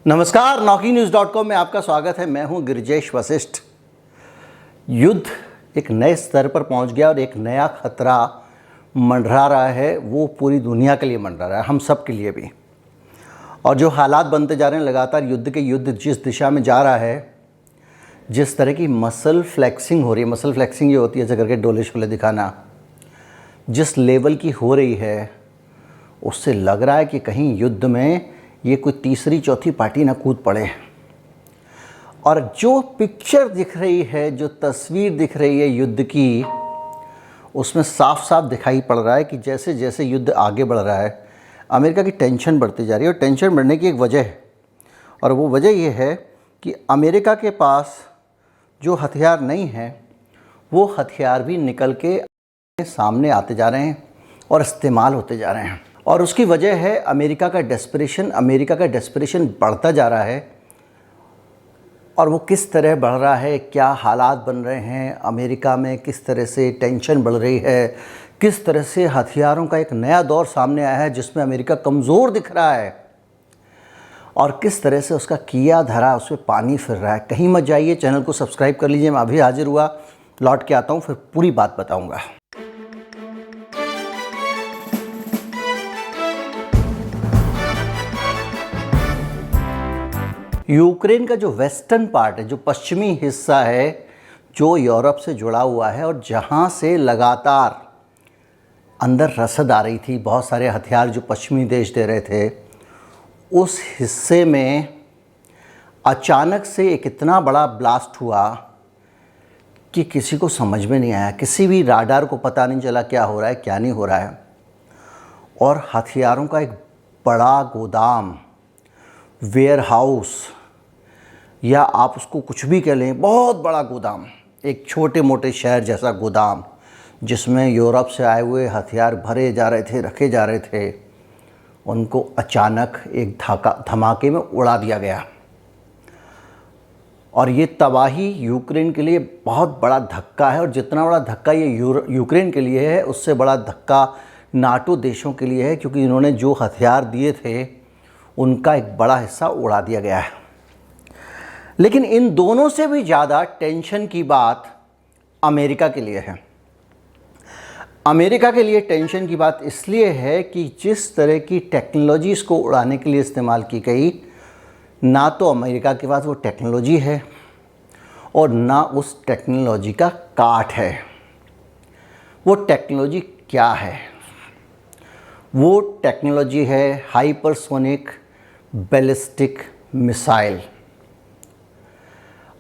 नमस्कार, NaukiNews.com में आपका स्वागत है। मैं हूं गिरिजेश वशिष्ठ। युद्ध एक नए स्तर पर पहुंच गया और एक नया खतरा मंडरा रहा है। वो पूरी दुनिया के लिए मंडरा रहा है, हम सब के लिए भी। और जो हालात बनते जा रहे हैं लगातार, युद्ध जिस दिशा में जा रहा है, जिस तरह की मसल फ्लेक्सिंग हो रही है, मसल फ्लेक्सिंग ये होती है ऐसे करके डोले शोले दिखाना, जिस लेवल की हो रही है, उससे लग रहा है कि कहीं युद्ध में ये कोई तीसरी चौथी पार्टी ना कूद पड़े। और जो पिक्चर दिख रही है, जो तस्वीर दिख रही है युद्ध की, उसमें साफ साफ दिखाई पड़ रहा है कि जैसे जैसे युद्ध आगे बढ़ रहा है, अमेरिका की टेंशन बढ़ती जा रही है। और टेंशन बढ़ने की एक वजह है, और वो वजह ये है कि अमेरिका के पास जो हथियार नहीं हैं, वो हथियार भी निकल के सामने आते जा रहे हैं और इस्तेमाल होते जा रहे हैं। और उसकी वजह है अमेरिका का डेस्परेशन बढ़ता जा रहा है। और वो किस तरह बढ़ रहा है, क्या हालात बन रहे हैं अमेरिका में, किस तरह से टेंशन बढ़ रही है, किस तरह से हथियारों का एक नया दौर सामने आया है जिसमें अमेरिका कमज़ोर दिख रहा है, और किस तरह से उसका किया धरा उस पर पानी फिर रहा है। कहीं मत जाइए, चैनल को सब्सक्राइब कर लीजिए। मैं अभी हाजिर हुआ, लौट के आता हूँ, फिर पूरी बात बताऊँगा। यूक्रेन का जो वेस्टर्न पार्ट है, जो पश्चिमी हिस्सा है, जो यूरोप से जुड़ा हुआ है और जहाँ से लगातार अंदर रसद आ रही थी, बहुत सारे हथियार जो पश्चिमी देश दे रहे थे, उस हिस्से में अचानक से एक इतना बड़ा ब्लास्ट हुआ कि किसी को समझ में नहीं आया। किसी भी राडार को पता नहीं चला क्या हो रहा है, क्या नहीं हो रहा है। और हथियारों का एक बड़ा गोदाम, वेयर हाउस, या आप उसको कुछ भी कह लें, बहुत बड़ा गोदाम, एक छोटे मोटे शहर जैसा गोदाम, जिसमें यूरोप से आए हुए हथियार भरे जा रहे थे, रखे जा रहे थे, उनको अचानक एक धमाके में उड़ा दिया गया। और ये तबाही यूक्रेन के लिए बहुत बड़ा धक्का है। और जितना बड़ा धक्का ये यूक्रेन के लिए है, उससे बड़ा धक्का नाटो देशों के लिए है, क्योंकि इन्होंने जो हथियार दिए थे उनका एक बड़ा हिस्सा उड़ा दिया गया है। लेकिन इन दोनों से भी ज़्यादा टेंशन की बात अमेरिका के लिए है। अमेरिका के लिए टेंशन की बात इसलिए है कि जिस तरह की टेक्नोलॉजी इसको उड़ाने के लिए इस्तेमाल की गई, ना तो अमेरिका के पास वो टेक्नोलॉजी है और ना उस टेक्नोलॉजी का काट है। वो टेक्नोलॉजी क्या है? वो टेक्नोलॉजी है हाइपरसोनिक बैलिस्टिक मिसाइल।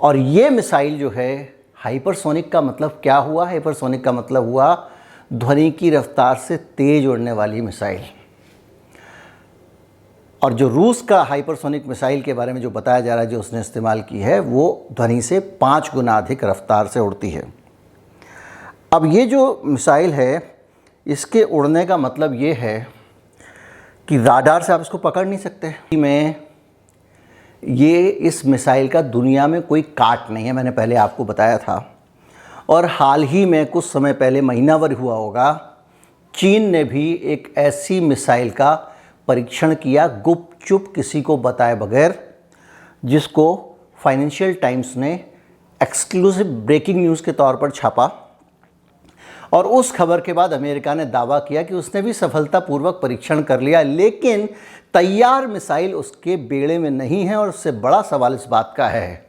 और ये मिसाइल जो है, हाइपरसोनिक का मतलब क्या हुआ? हाइपरसोनिक का मतलब हुआ ध्वनि की रफ्तार से तेज उड़ने वाली मिसाइल। और जो रूस का हाइपरसोनिक मिसाइल के बारे में जो बताया जा रहा है, जो उसने इस्तेमाल की है, वो ध्वनि से 5 गुना अधिक रफ्तार से उड़ती है। अब ये जो मिसाइल है, इसके उड़ने का मतलब ये है कि राडार से आप इसको पकड़ नहीं सकते। इस मिसाइल का दुनिया में कोई काट नहीं है, मैंने पहले आपको बताया था। और हाल ही में कुछ समय पहले, महीना भर हुआ होगा, चीन ने भी एक ऐसी मिसाइल का परीक्षण किया, गुपचुप, किसी को बताए बगैर, जिसको फाइनेंशियल टाइम्स ने एक्सक्लूसिव ब्रेकिंग न्यूज़ के तौर पर छापा। और उस खबर के बाद अमेरिका ने दावा किया कि उसने भी सफलतापूर्वक परीक्षण कर लिया, लेकिन तैयार मिसाइल उसके बेड़े में नहीं है। और उससे बड़ा सवाल इस बात का है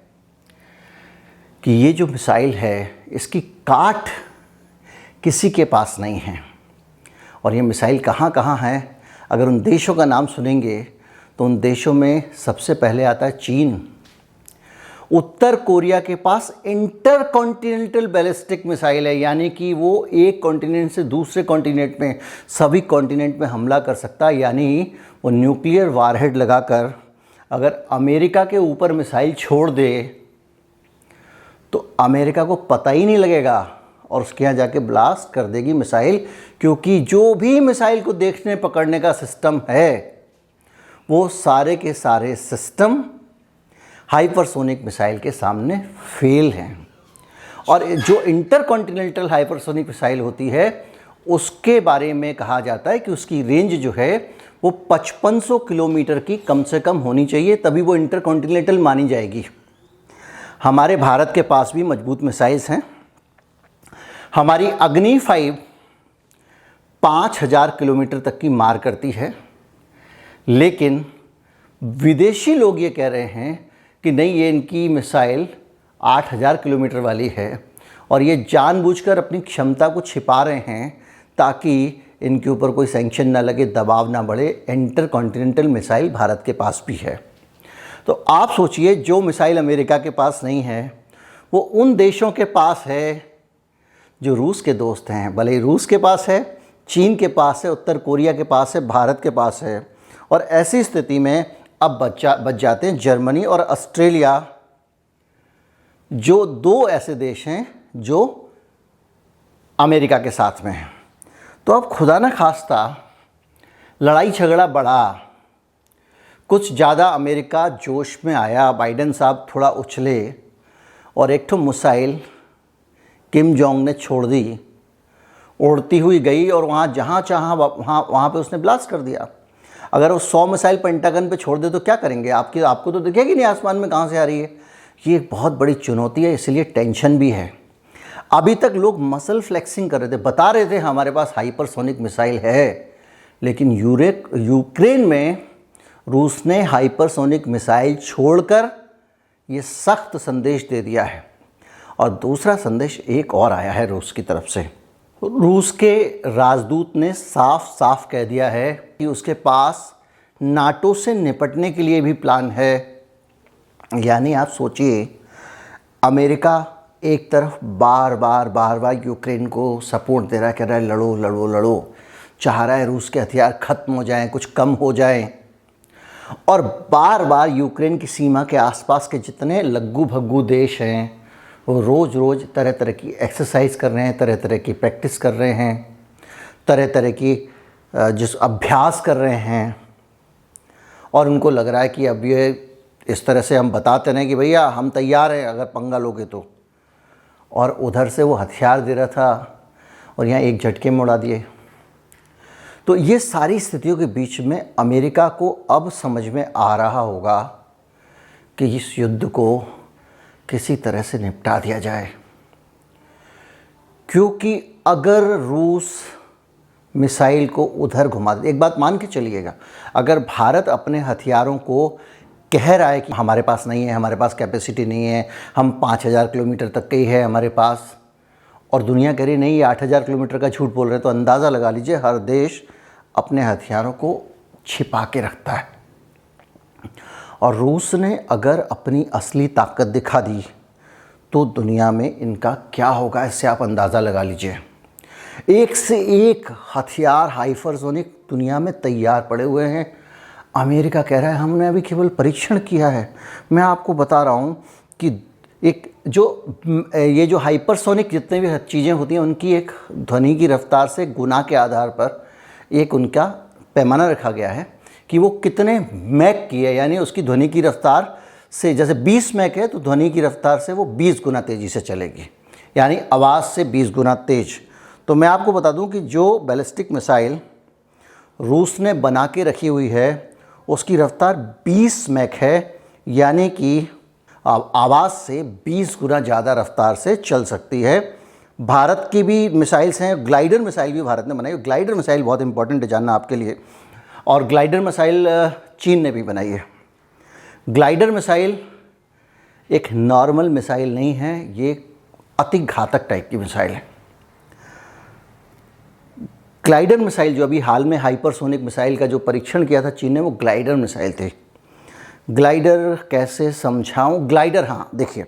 कि ये जो मिसाइल है, इसकी काट किसी के पास नहीं है। और ये मिसाइल कहाँ कहाँ है? अगर उन देशों का नाम सुनेंगे तो उन देशों में सबसे पहले आता है चीन। उत्तर कोरिया के पास इंटरकॉन्टिनेंटल बैलिस्टिक मिसाइल है, यानी कि वो एक कॉन्टिनेंट से दूसरे कॉन्टिनेंट में, सभी कॉन्टिनेंट में हमला कर सकता है। यानी वो न्यूक्लियर वारहेड लगाकर अगर अमेरिका के ऊपर मिसाइल छोड़ दे तो अमेरिका को पता ही नहीं लगेगा और उसके यहाँ जाके ब्लास्ट कर देगी मिसाइल। क्योंकि जो भी मिसाइल को देखने पकड़ने का सिस्टम है, वो सारे के सारे सिस्टम हाइपरसोनिक मिसाइल के सामने फेल हैं। और जो इंटरकॉन्टिनेंटल हाइपरसोनिक मिसाइल होती है, उसके बारे में कहा जाता है कि उसकी रेंज जो है वो 5500 किलोमीटर की कम से कम होनी चाहिए, तभी वो इंटरकॉन्टिनेंटल मानी जाएगी। हमारे भारत के पास भी मजबूत मिसाइल्स हैं। हमारी अग्नि 5 5000 किलोमीटर तक की मार करती है, लेकिन विदेशी लोग ये कह रहे हैं कि नहीं, ये इनकी मिसाइल 8000 किलोमीटर वाली है और ये जानबूझकर अपनी क्षमता को छिपा रहे हैं ताकि इनके ऊपर कोई सैंक्शन ना लगे, दबाव ना बढ़े। इंटरकॉन्टिनेंटल मिसाइल भारत के पास भी है। तो आप सोचिए, जो मिसाइल अमेरिका के पास नहीं है वो उन देशों के पास है जो रूस के दोस्त हैं। भले ही रूस के पास है, चीन के पास है, उत्तर कोरिया के पास है, भारत के पास है। और ऐसी स्थिति में अब बच जाते हैं जर्मनी और ऑस्ट्रेलिया, जो 2 ऐसे देश हैं जो अमेरिका के साथ में हैं। तो अब खुदा न खास्ता लड़ाई झगड़ा बढ़ा, कुछ ज़्यादा अमेरिका जोश में आया, बाइडेन साहब थोड़ा उछले और एक ठो मिसाइल किम जोंग ने छोड़ दी, उड़ती हुई गई और वहाँ जहाँ चाहा वहाँ पे उसने ब्लास्ट कर दिया। अगर वो 100 मिसाइल पेंटागन पे छोड़ दे तो क्या करेंगे? आपको तो दिखेगी नहीं आसमान में कहाँ से आ रही है। ये एक बहुत बड़ी चुनौती है, इसलिए टेंशन भी है। अभी तक लोग मसल फ्लेक्सिंग कर रहे थे, बता रहे थे हमारे पास हाइपरसोनिक मिसाइल है, लेकिन यूक्रेन में रूस ने हाइपरसोनिक मिसाइल छोड़कर ये सख्त संदेश दे दिया है। और दूसरा संदेश एक और आया है रूस की तरफ से। रूस के राजदूत ने साफ साफ कह दिया है कि उसके पास नाटो से निपटने के लिए भी प्लान है। यानी आप सोचिए, अमेरिका एक तरफ बार बार यूक्रेन को सपोर्ट दे रहा है, कह रहा है लड़ो लड़ो लड़ो, चाह रहा है रूस के हथियार ख़त्म हो जाएं, कुछ कम हो जाएं, और बार बार यूक्रेन की सीमा के आसपास के जितने लग्गू भग्गू देश हैं वो रोज़ तरह तरह की एक्सरसाइज कर रहे हैं, तरह तरह की प्रैक्टिस कर रहे हैं, तरह तरह की जिस अभ्यास कर रहे हैं। और उनको लग रहा है कि अब ये इस तरह से हम बताते रहें कि भैया हम तैयार हैं अगर पंगा लोगे तो, और उधर से वो हथियार दे रहा था और यहाँ एक झटके में उड़ा दिए। तो ये सारी स्थितियों के बीच में अमेरिका को अब समझ में आ रहा होगा कि इस युद्ध को किसी तरह से निपटा दिया जाए, क्योंकि अगर रूस मिसाइल को उधर घुमा दे, एक बात मान के चलिएगा, अगर भारत अपने हथियारों को कह रहा है कि हमारे पास नहीं है, हमारे पास कैपेसिटी नहीं है, हम 5000 किलोमीटर तक के ही है हमारे पास, और दुनिया कह रही नहीं ये 8000 किलोमीटर का झूठ बोल रहे हैं, तो अंदाज़ा लगा लीजिए हर देश अपने हथियारों को छिपा के रखता है। और रूस ने अगर अपनी असली ताकत दिखा दी तो दुनिया में इनका क्या होगा, इससे आप अंदाज़ा लगा लीजिए। एक से एक हथियार हाइपरसोनिक दुनिया में तैयार पड़े हुए हैं। अमेरिका कह रहा है हमने अभी केवल परीक्षण किया है। मैं आपको बता रहा हूँ कि ये जो हाइपरसोनिक जितने भी चीज़ें होती हैं उनकी एक ध्वनि की रफ्तार से गुना के आधार पर एक उनका पैमाना रखा गया है कि वो कितने मैक की है, यानी उसकी ध्वनि की रफ्तार से, जैसे 20 मैक है तो ध्वनि की रफ्तार से वो 20 गुना तेज़ी से चलेगी, यानी आवाज़ से 20 गुना तेज़। तो मैं आपको बता दूं कि जो बैलिस्टिक मिसाइल रूस ने बना के रखी हुई है उसकी रफ्तार 20 मैक है, यानी कि आवाज़ से 20 गुना ज़्यादा रफ्तार से चल सकती है। भारत की भी मिसाइल्स हैं, ग्लाइडर मिसाइल भी भारत ने बनाई। ग्लाइडर मिसाइल बहुत इंपॉर्टेंट है जानना आपके लिए, और ग्लाइडर मिसाइल चीन ने भी बनाई है। ग्लाइडर मिसाइल एक नॉर्मल मिसाइल नहीं है, ये अति घातक टाइप की मिसाइल है। ग्लाइडर मिसाइल जो अभी हाल में हाइपरसोनिक मिसाइल का जो परीक्षण किया था चीन ने, वो ग्लाइडर मिसाइल थे। ग्लाइडर कैसे समझाऊं? ग्लाइडर, हाँ देखिए,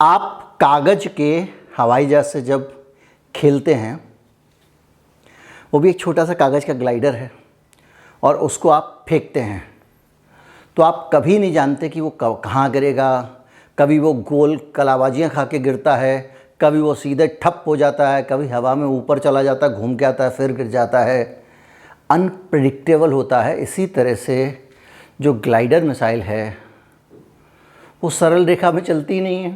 आप कागज़ के हवाई जहाज़ से जब खेलते हैं, वो भी एक छोटा सा कागज़ का ग्लाइडर है, और उसको आप फेंकते हैं तो आप कभी नहीं जानते कि वो कहाँ गिरेगा। कभी वो गोल कलाबाजियाँ खा के गिरता है, कभी वो सीधे ठप हो जाता है, कभी हवा में ऊपर चला जाता है, घूम के आता है, फिर गिर जाता है। अनप्रेडिक्टेबल होता है। इसी तरह से जो ग्लाइडर मिसाइल है वो सरल रेखा में चलती नहीं है,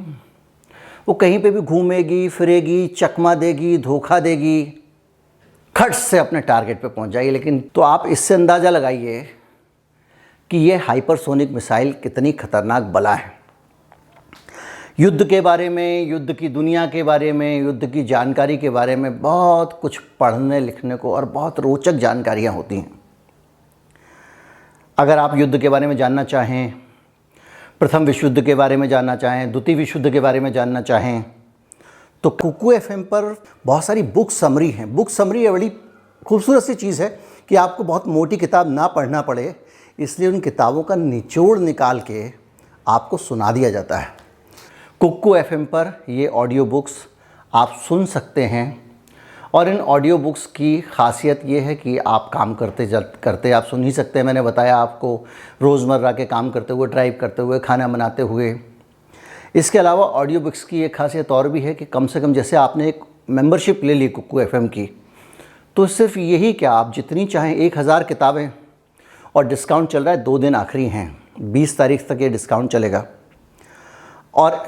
वो कहीं पे भी घूमेगी फिरेगी, चकमा देगी, धोखा देगी। खट से अपने टारगेट पे पहुंच जाएगी। लेकिन तो आप इससे अंदाज़ा लगाइए कि ये हाइपरसोनिक मिसाइल कितनी खतरनाक बला है। युद्ध के बारे में, युद्ध की दुनिया के बारे में, युद्ध की जानकारी के बारे में बहुत कुछ पढ़ने लिखने को और बहुत रोचक जानकारियाँ होती हैं। अगर आप युद्ध के बारे में जानना चाहें, प्रथम विश्व युद्ध के बारे में जानना चाहें, द्वितीय विश्व युद्ध के बारे में जानना चाहें, तो कुकू एफएम पर बहुत सारी बुक समरी हैं। बुक समरी बड़ी खूबसूरत सी चीज़ है कि आपको बहुत मोटी किताब ना पढ़ना पड़े, इसलिए उन किताबों का निचोड़ निकाल के आपको सुना दिया जाता है। कुकू एफएम पर ये ऑडियो बुक्स आप सुन सकते हैं और इन ऑडियो बुक्स की खासियत ये है कि आप काम करते आप सुन ही सकते हैं। मैंने बताया आपको, रोज़मर्रा के काम करते हुए, ड्राइव करते हुए, खाना बनाते हुए। इसके अलावा ऑडियो बुक्स की एक खासियत और भी है कि कम से कम जैसे आपने एक मेंबरशिप ले ली कुकू एफएम की, तो सिर्फ यही क्या, आप जितनी चाहें 1000 किताबें, और डिस्काउंट चल रहा है, 2 दिन आखिरी हैं, 20 तारीख तक ये डिस्काउंट चलेगा। और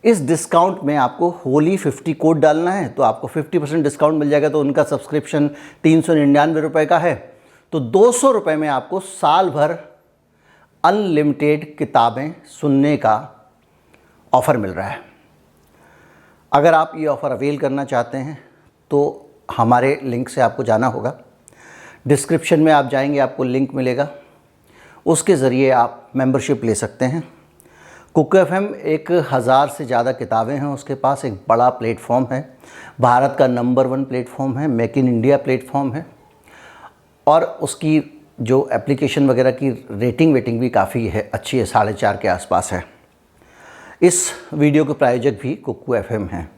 इस डिस्काउंट में आपको होली 50 कोड डालना है तो आपको 50% डिस्काउंट मिल जाएगा। तो उनका सब्सक्रिप्शन 399 रुपये का है, तो 200 रुपये में आपको साल भर अनलिमिटेड किताबें सुनने का ऑफ़र मिल रहा है। अगर आप ये ऑफ़र अवेल करना चाहते हैं तो हमारे लिंक से आपको जाना होगा। डिस्क्रिप्शन में आप जाएंगे, आपको लिंक मिलेगा, उसके ज़रिए आप मेंबरशिप ले सकते हैं। कुकू एफएम 1000 से ज़्यादा किताबें हैं उसके पास, एक बड़ा प्लेटफॉर्म है, भारत का नंबर 1 प्लेटफॉर्म है, मेक इन इंडिया प्लेटफॉर्म है, और उसकी जो एप्लीकेशन वगैरह की रेटिंग भी काफ़ी है, अच्छी है, 4.5 के आसपास है। इस वीडियो के प्रायोजक भी कुकू एफएम हैं।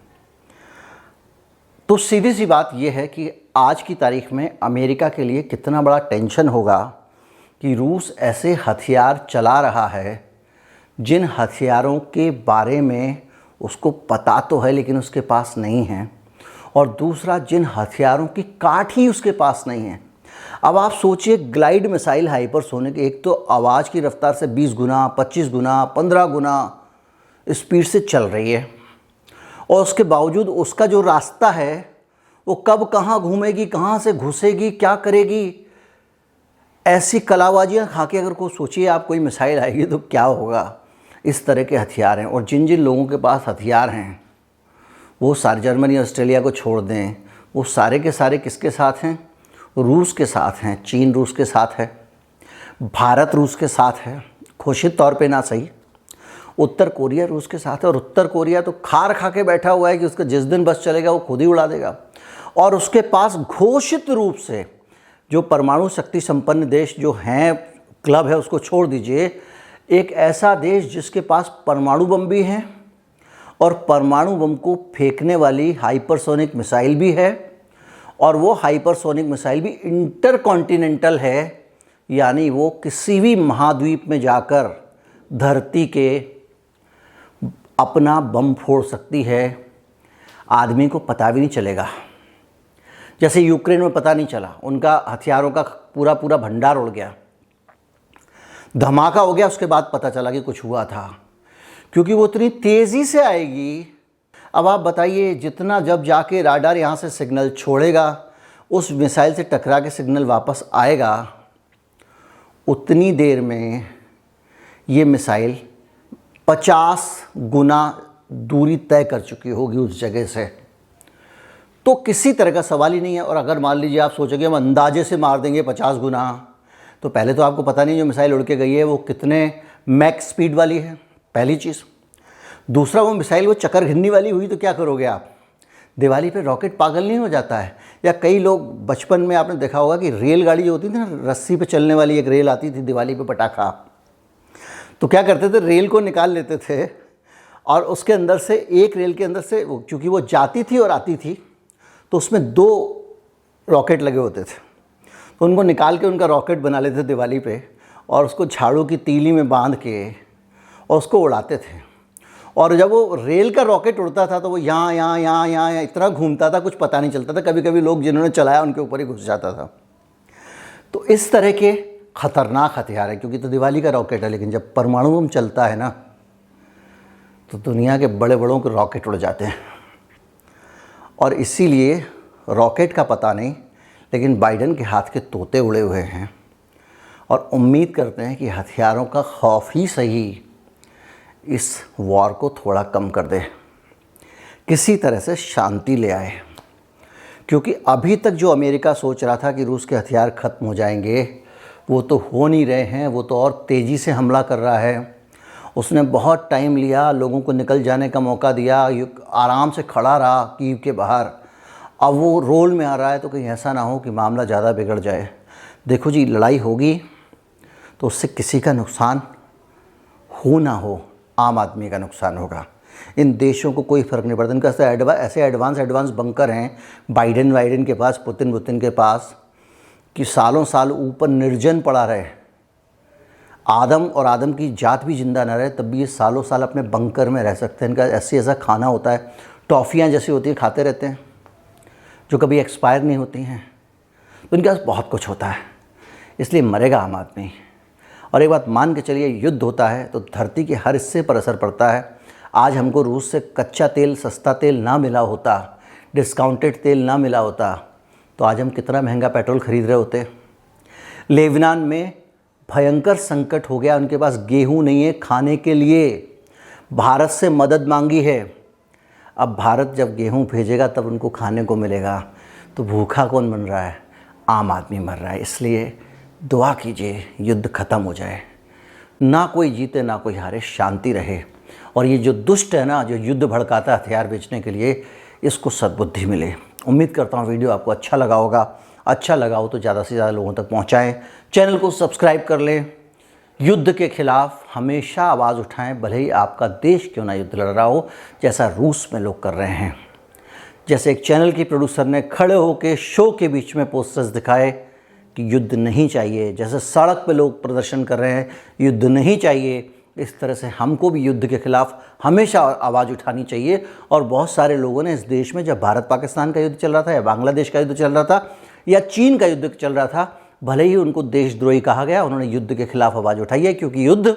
तो सीधी सी बात यह है कि आज की तारीख में अमेरिका के लिए कितना बड़ा टेंशन होगा कि रूस ऐसे हथियार चला रहा है जिन हथियारों के बारे में उसको पता तो है लेकिन उसके पास नहीं है, और दूसरा जिन हथियारों की काठ ही उसके पास नहीं है। अब आप सोचिए, ग्लाइड मिसाइल हाइपरसोनिक, एक तो आवाज़ की रफ्तार से 20 गुना, 25 गुना, 15 गुना स्पीड से चल रही है, और उसके बावजूद उसका जो रास्ता है वो कब कहाँ घूमेगी, कहाँ से घुसेगी, क्या करेगी, ऐसी कलाबाजियाँ खा के अगर कोई सोचिए आप कोई मिसाइल आएगी तो क्या होगा। इस तरह के हथियार हैं, और जिन जिन लोगों के पास हथियार हैं वो सारे, जर्मनी ऑस्ट्रेलिया को छोड़ दें, वो सारे के सारे किसके साथ हैं? रूस के साथ हैं। चीन रूस के साथ है, भारत रूस के साथ है, घोषित तौर पे ना सही, उत्तर कोरिया रूस के साथ है। और उत्तर कोरिया तो खार खा के बैठा हुआ है कि उसका जिस दिन बस चलेगा वो खुद ही उड़ा देगा। और उसके पास घोषित रूप से जो परमाणु शक्ति संपन्न देश जो हैं, क्लब है, उसको छोड़ दीजिए, एक ऐसा देश जिसके पास परमाणु बम भी हैं और परमाणु बम को फेंकने वाली हाइपरसोनिक मिसाइल भी है, और वो हाइपरसोनिक मिसाइल भी इंटरकॉन्टिनेंटल है, यानी वो किसी भी महाद्वीप में जाकर धरती के अपना बम फोड़ सकती है, आदमी को पता भी नहीं चलेगा। जैसे यूक्रेन में पता नहीं चला, उनका हथियारों का पूरा भंडार उड़ गया, धमाका हो गया, उसके बाद पता चला कि कुछ हुआ था, क्योंकि वो इतनी तेज़ी से आएगी। अब आप बताइए, जितना जब जाके राडार यहाँ से सिग्नल छोड़ेगा, उस मिसाइल से टकरा के सिग्नल वापस आएगा, उतनी देर में ये मिसाइल 50 गुना दूरी तय कर चुकी होगी उस जगह से। तो किसी तरह का सवाल ही नहीं है। और अगर मान लीजिए आप सोचेंगे हम अंदाजे से मार देंगे 50 गुना, तो पहले तो आपको पता नहीं जो मिसाइल उड़ के गई है वो कितने मैक स्पीड वाली है, पहली चीज़। दूसरा, वो मिसाइल वो चक्कर घिरनी वाली हुई तो क्या करोगे आप? दिवाली पे रॉकेट पागल नहीं हो जाता है? या कई लोग बचपन में आपने देखा होगा कि रेलगाड़ी जो होती थी ना, रस्सी पे चलने वाली एक रेल आती थी दिवाली पे पटाखा, तो क्या करते थे, रेल को निकाल लेते थे और उसके अंदर से, एक रेल के अंदर से, क्योंकि वो जाती थी और आती थी, तो उसमें 2 रॉकेट लगे होते थे, तो उनको निकाल के उनका रॉकेट बना लेते थे दिवाली पे, और उसको झाड़ू की तीली में बांध के और उसको उड़ाते थे। और जब वो रेल का रॉकेट उड़ता था तो वो यहाँ इतना घूमता था, कुछ पता नहीं चलता था। कभी कभी लोग जिन्होंने चलाया उनके ऊपर ही घुस जाता था। तो इस तरह के ख़तरनाक हथियार है, क्योंकि तो दिवाली का रॉकेट है, लेकिन जब परमाणु बम चलता है ना, तो दुनिया के बड़े के रॉकेट उड़ जाते हैं। और इसीलिए रॉकेट का पता नहीं, लेकिन बाइडेन के हाथ के तोते उड़े हुए हैं और उम्मीद करते हैं कि हथियारों का खौफ ही सही इस वॉर को थोड़ा कम कर दे, किसी तरह से शांति ले आए। क्योंकि अभी तक जो अमेरिका सोच रहा था कि रूस के हथियार ख़त्म हो जाएंगे, वो तो हो नहीं रहे हैं, वो तो और तेज़ी से हमला कर रहा है। उसने बहुत टाइम लिया, लोगों को निकल जाने का मौका दिया, आराम से खड़ा रहा कीव के बाहर। अब वो रोल में आ रहा है तो कहीं ऐसा ना हो कि मामला ज़्यादा बिगड़ जाए। देखो जी, लड़ाई होगी तो उससे किसी का नुकसान हो ना हो, आम आदमी का नुकसान होगा। इन देशों को कोई फ़र्क नहीं पड़ता। इनका ऐसे एडवांस बंकर हैं बाइडेन के पास, पुतिन के पास, कि सालों साल ऊपर निर्जन पड़ा रहे, आदम और आदम की जात भी जिंदा न रहे, तब भी ये सालों साल अपने बंकर में रह सकते हैं। इनका ऐसा खाना होता है, टॉफ़ियाँ जैसी होती हैं, खाते रहते हैं, जो कभी एक्सपायर नहीं होती हैं। तो इनके पास बहुत कुछ होता है, इसलिए मरेगा आम आदमी। और एक बात मान के चलिए, युद्ध होता है तो धरती के हर हिस्से पर असर पड़ता है। आज हमको रूस से कच्चा तेल, सस्ता तेल ना मिला होता, डिस्काउंटेड तेल ना मिला होता, तो आज हम कितना महंगा पेट्रोल ख़रीद रहे होते। लेबनान में भयंकर संकट हो गया, उनके पास गेहूं नहीं है खाने के लिए, भारत से मदद मांगी है। अब भारत जब गेहूं भेजेगा तब उनको खाने को मिलेगा, तो भूखा कौन बन रहा है? आम आदमी मर रहा है। इसलिए दुआ कीजिए युद्ध ख़त्म हो जाए, ना कोई जीते ना कोई हारे, शांति रहे। और ये जो दुष्ट है ना, जो युद्ध भड़काता है हथियार बेचने के लिए, इसको सद्बुद्धि मिले। उम्मीद करता हूँ वीडियो आपको अच्छा लगा होगा। अच्छा लगा हो तो ज़्यादा से ज़्यादा लोगों तक पहुँचाएँ, चैनल को सब्सक्राइब कर लें। युद्ध के खिलाफ हमेशा आवाज़ उठाएं, भले ही आपका देश क्यों ना युद्ध लड़ रहा हो, जैसा रूस में लोग कर रहे हैं। जैसे एक चैनल की प्रोड्यूसर ने खड़े होकर शो के बीच में पोस्टर्स दिखाए कि युद्ध नहीं चाहिए, जैसे सड़क पे लोग प्रदर्शन कर रहे हैं युद्ध नहीं चाहिए, इस तरह से हमको भी युद्ध के खिलाफ हमेशा आवाज़ उठानी चाहिए। और बहुत सारे लोगों ने इस देश में, जब भारत पाकिस्तान का युद्ध चल रहा था, या बांग्लादेश का युद्ध चल रहा था, या चीन का युद्ध चल रहा था, भले ही उनको देशद्रोही कहा गया, उन्होंने युद्ध के खिलाफ आवाज़ उठाई है, क्योंकि युद्ध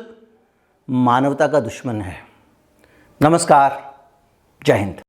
मानवता का दुश्मन है। नमस्कार, जय हिंद।